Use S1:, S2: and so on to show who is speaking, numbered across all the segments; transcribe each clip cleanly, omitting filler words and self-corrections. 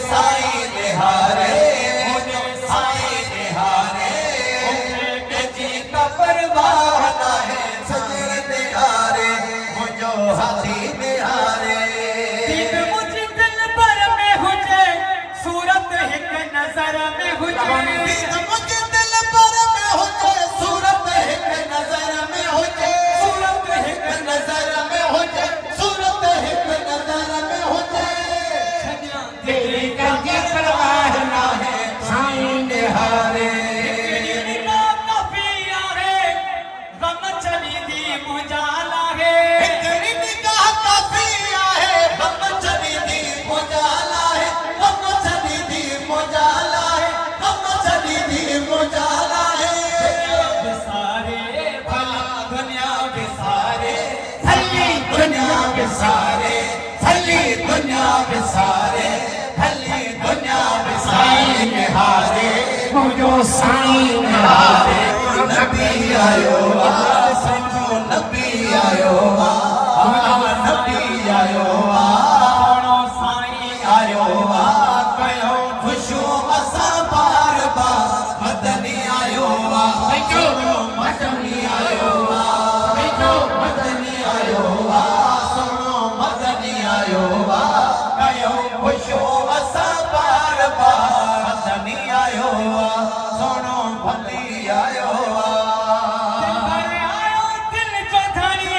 S1: साईं निहारे मुझे साईं निहारे जी का परवाह ना है सजर निहारे मुझो हाथी निहारे
S2: मुझे दिल पर में हुजे सूरत एक नजर में हुजे
S1: मुझे दिल पर में हुजे सूरत एक नजर में हुजे सूरत एक नजर में हुजे सूरत एक नजर में हुजे तेरी कजी परवाह ना है साईं निहारे
S2: गम चली दी मुजाला है
S1: तेरी निगाह काफी आहे गम चली दी मुजाला है गम चली दी मुजाला है गम चली दी मुजाला है
S2: सारे भला
S1: दुनिया के सारे थली दुनिया के सारे थली दुनिया के सारे थली दुनिया के साईं निहारे मुझो साईं निहारे नबी आयो सजो नबी आयो नबी आयो
S2: सोनो साईं
S1: आयो कयो खुशो असां बार बार मदनी आयो मदनी आयो मदनी आयो सोनो मदनी आयो कयो खुशो असां बार बार मदनी आयो सोनो भली आयो
S2: दिल जो धणी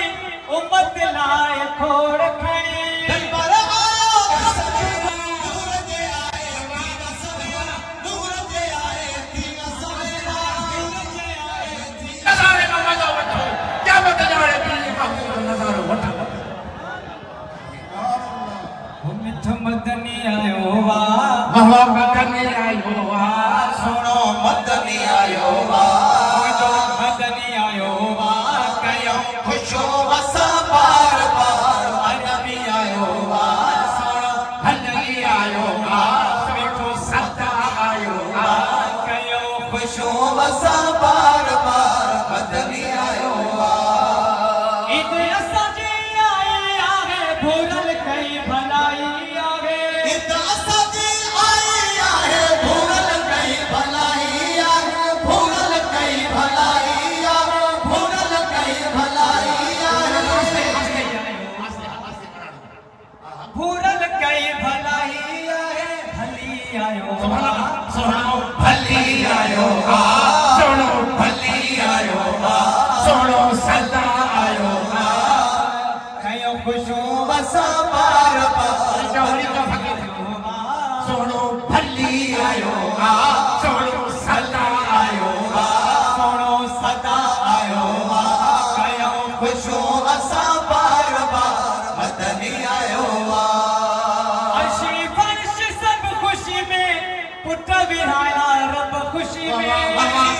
S2: उम्मत लाए खोड़ खणी
S1: पर आयो नूर जे आए दीन सवेरा नूर जे आए दीन सवेरा नूर जे आए दीन
S3: नज़ारे का मजा वठो क्या मत जाने पीर महबूब नज़ारो वठो
S2: मिठो मदनी आयो वा
S3: मोहब्बत में आयो वा
S1: सोनो मदनी आयो
S2: मदनी आयो वा
S1: कयो खुशो असां बार बार नबी आयो
S2: सोनो
S3: हलली आयो वा मिठो सदा आयो वा
S2: कयो
S1: खुशो असां बार बार मदनी आयो
S2: ईद असांजी आई आहे भूलल कई भलाई आहे
S1: ईद असांजी आई आहे भूलल कई भलाई आहे भूलल कई भलाई आहे भूलल कई भलाई आहे
S2: भूलल कई भलाई आहे भली आयो
S3: सोनो
S1: भली आयो
S3: सोनो
S1: भली आयो
S3: सोनो सदा आयो
S2: कयो खुशो
S1: असां बार बार
S3: जौहरी का फकीर सोनो भली आयो सोनो सदा आयो
S2: सोनो सदा
S1: आयो
S2: कयो
S1: खुशो असां बार बार मदनी आयो
S2: अर्शी फर्श सब खुशी में पुट विहाया रब खुशी में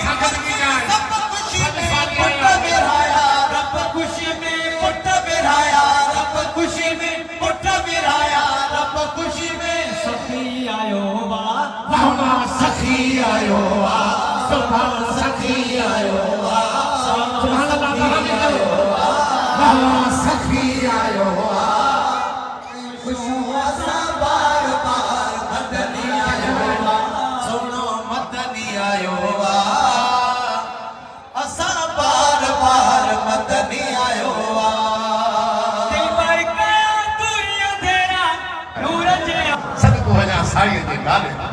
S1: सब खुशी में पुट विराया रब खुशी में पुट विराया रब खुशी में पुट विराया रब खुशी में
S2: सखी आयो वा
S3: बाबा सखी आयो सुभान सखी आयो सुभान बाबा सखी आयो
S1: खुशो असां बार बार मदनी आयो सोनो मदनी आयो असां बार बार मदनी आयो
S2: दिल पर कया तू अंधेरा नूर जे
S3: सदको वञा साईं जे नाले